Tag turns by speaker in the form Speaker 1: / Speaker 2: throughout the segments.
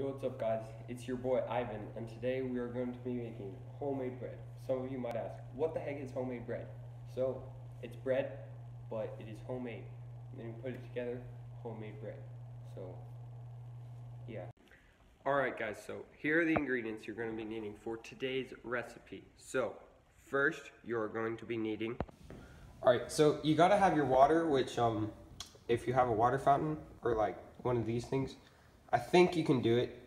Speaker 1: Yo, what's up guys? It's your boy Ivan, and today we are going to be making homemade bread. Some of you might ask, what the heck is homemade bread? So, it's bread, but it is homemade. And then we put it together, homemade bread. So, yeah. Alright guys, so here are the ingredients you're going to be needing for today's recipe. So, first you're going to be needing... Alright, so you gotta have your water, which if you have a water fountain, or like one of these things, I think you can do it.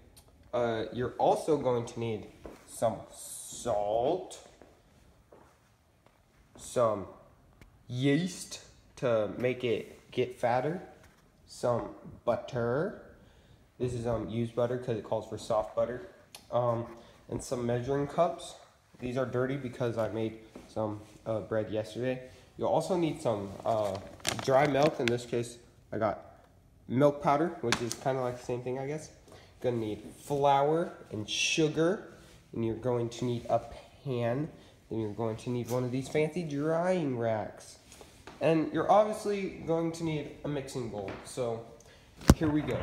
Speaker 1: You're also going to need some salt, some yeast to make it get fatter, some butter. This is used butter because it calls for soft butter, and some measuring cups. These are dirty because I made some bread yesterday. You'll also need some dry milk. In this case, I got milk powder, which is kind of like the same thing, I guess. Gonna need flour and sugar, and you're going to need a pan, and you're going to need one of these fancy drying racks, and you're obviously going to need a mixing bowl. So here we go.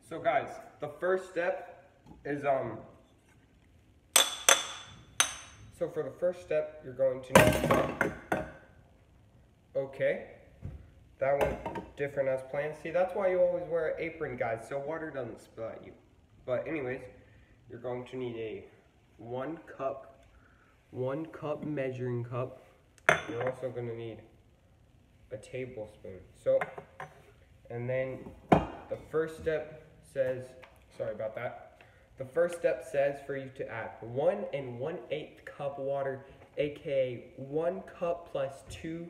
Speaker 1: So guys, the first step is so for the first step you're going to need okay. That went different as planned. See, that's why you always wear an apron, guys, so water doesn't spill at you. But anyways, you're going to need a one cup measuring cup. You're also going to need a tablespoon. So, and then the first step says, sorry about that. The first step says for you to add 1 1/8 cup water, aka 1 cup plus 2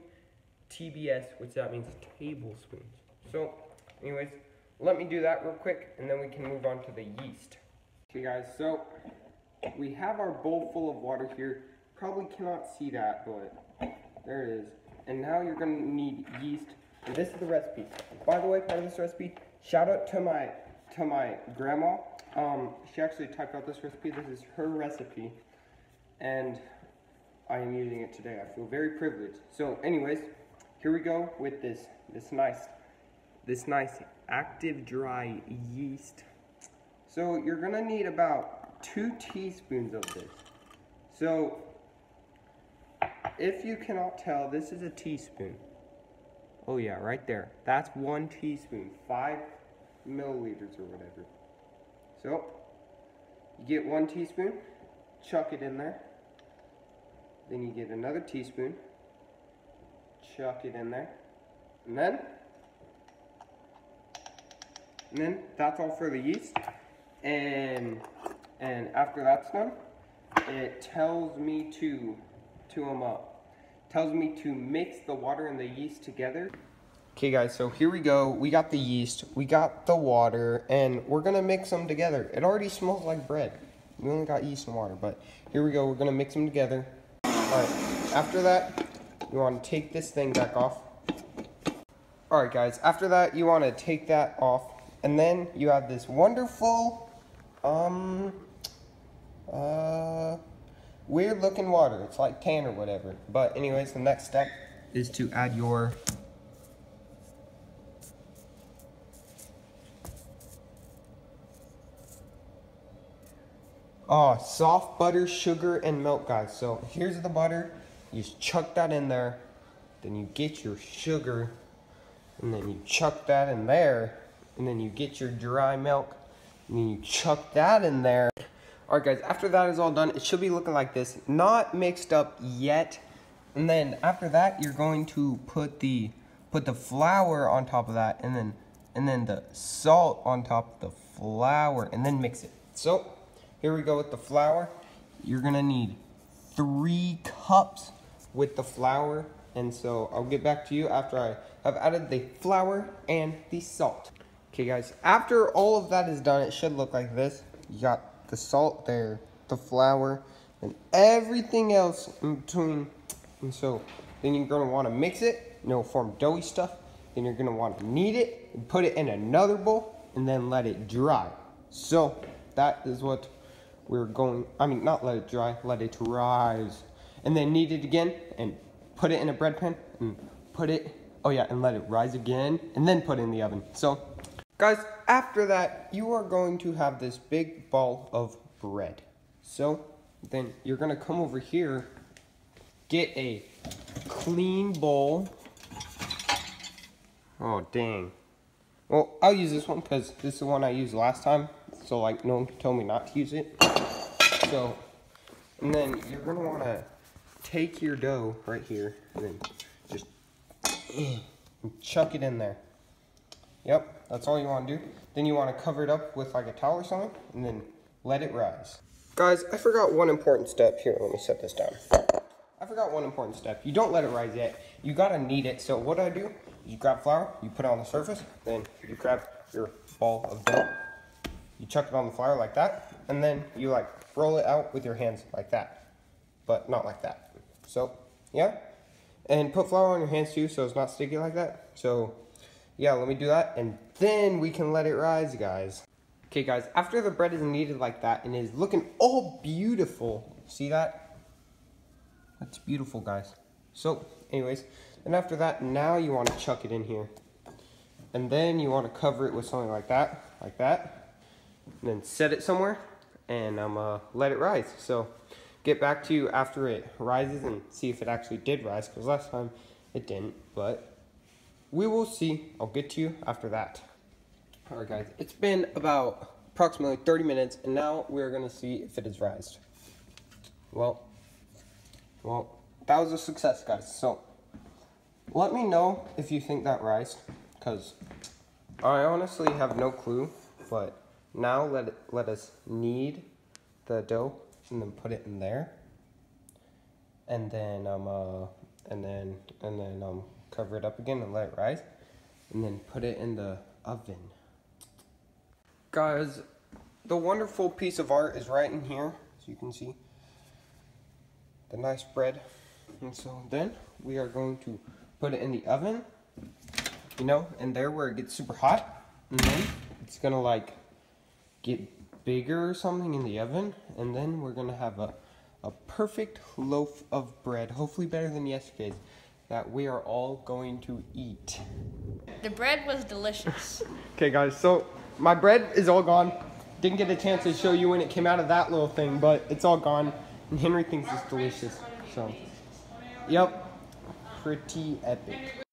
Speaker 1: TBS, which that means tablespoons. So, anyways, let me do that real quick, and then we can move on to the yeast. Okay guys, so we have our bowl full of water here. Probably cannot see that, but there it is. And now you're gonna need yeast, and this is the recipe. By the way, part of this recipe, shout out to my grandma. She actually typed out this recipe. This is her recipe, and I am using it today. I feel very privileged. So anyways, here we go with this nice active dry yeast. So you're gonna need about 2 teaspoons of this. So if you cannot tell, this is a teaspoon. Oh yeah, right there. That's 1 teaspoon, 5 milliliters or whatever. So you get 1 teaspoon, chuck it in there. Then you get another teaspoon, chuck it in there, and then that's all for the yeast. And after that's done, it tells me to mix the water and the yeast together. Okay guys, so here we go. We got the yeast, we got the water, and we're gonna mix them together. It already smells like bread. We only got yeast and water, but here we go. We're gonna mix them together. Alright, after that, you want to take this thing back off. Alright guys, after that, you want to take that off, and then you have this wonderful, weird looking water. It's like tan or whatever. But anyways, the next step is to add your soft butter, sugar, and milk, guys. So here's the butter. You just chuck that in there. Then you get your sugar, and then you chuck that in there. And then you get your dry milk, and then you chuck that in there. Alright guys, after that is all done, it should be looking like this. Not mixed up yet. And then after that, you're going to put the flour on top of that, and then the salt on top of the flour, and then mix it. So here we go with the flour. You're gonna need 3 cups with the flour, and so I'll get back to you after I have added the flour and the salt. Okay guys, after all of that is done, it should look like this. You got the salt there, the flour, and everything else in between. And so then you're gonna wanna mix it, and it'll form doughy stuff. Then you're gonna wanna knead it, and put it in another bowl, and then let it dry. So that is what we're going, not let it dry, let it rise. And then knead it again, and put it in a bread pan, and put it Oh yeah, and let it rise again, and then put it in the oven. So, guys, after that, you are going to have this big ball of bread. So, then you're gonna come over here, get a clean bowl. Oh, dang. Well, I'll use this one because this is the one I used last time. So, like, no one told me not to use it. So, and then you're gonna wanna take your dough right here and then just chuck it in there. Yep, that's all you want to do. Then you want to cover it up with like a towel or something and then let it rise. Guys, I forgot one important step. Here, let me set this down. I forgot one important step. You don't let it rise yet. You gotta knead it. So what I do, you grab flour, you put it on the surface, then you grab your ball of dough, you chuck it on the flour like that, and then you like roll it out with your hands like that, but not like that. So, yeah. And put flour on your hands too so it's not sticky like that. So, yeah, let me do that and then we can let it rise, guys. Okay, guys, after the bread is kneaded like that and is looking all beautiful, see that? That's beautiful, guys. So, anyways, and after that, now you want to chuck it in here. And then you want to cover it with something like that, and then set it somewhere and let it rise. So, get back to you after it rises and see if it actually did rise, because last time it didn't, but we will see. I'll get to you after that. All right, guys, it's been about approximately 30 minutes, and now we're gonna see if it has rised. Well, that was a success, guys. So, let me know if you think that rised, because I honestly have no clue, but now let us knead the dough and then put it in there, and then cover it up again and let it rise, and then put it in the oven. Guys, the wonderful piece of art is right in here, as you can see, the nice bread. And so then we are going to put it in the oven, you know, and there where it gets super hot, and then it's gonna like get bigger or something in the oven, and then we're gonna have a perfect loaf of bread, hopefully better than yesterday's, that we are all going to eat.
Speaker 2: The bread was delicious.
Speaker 1: Okay, guys, so my bread is all gone. Didn't get a chance to show you when it came out of that little thing, but it's all gone, and Henry thinks it's delicious. So, yep, pretty epic.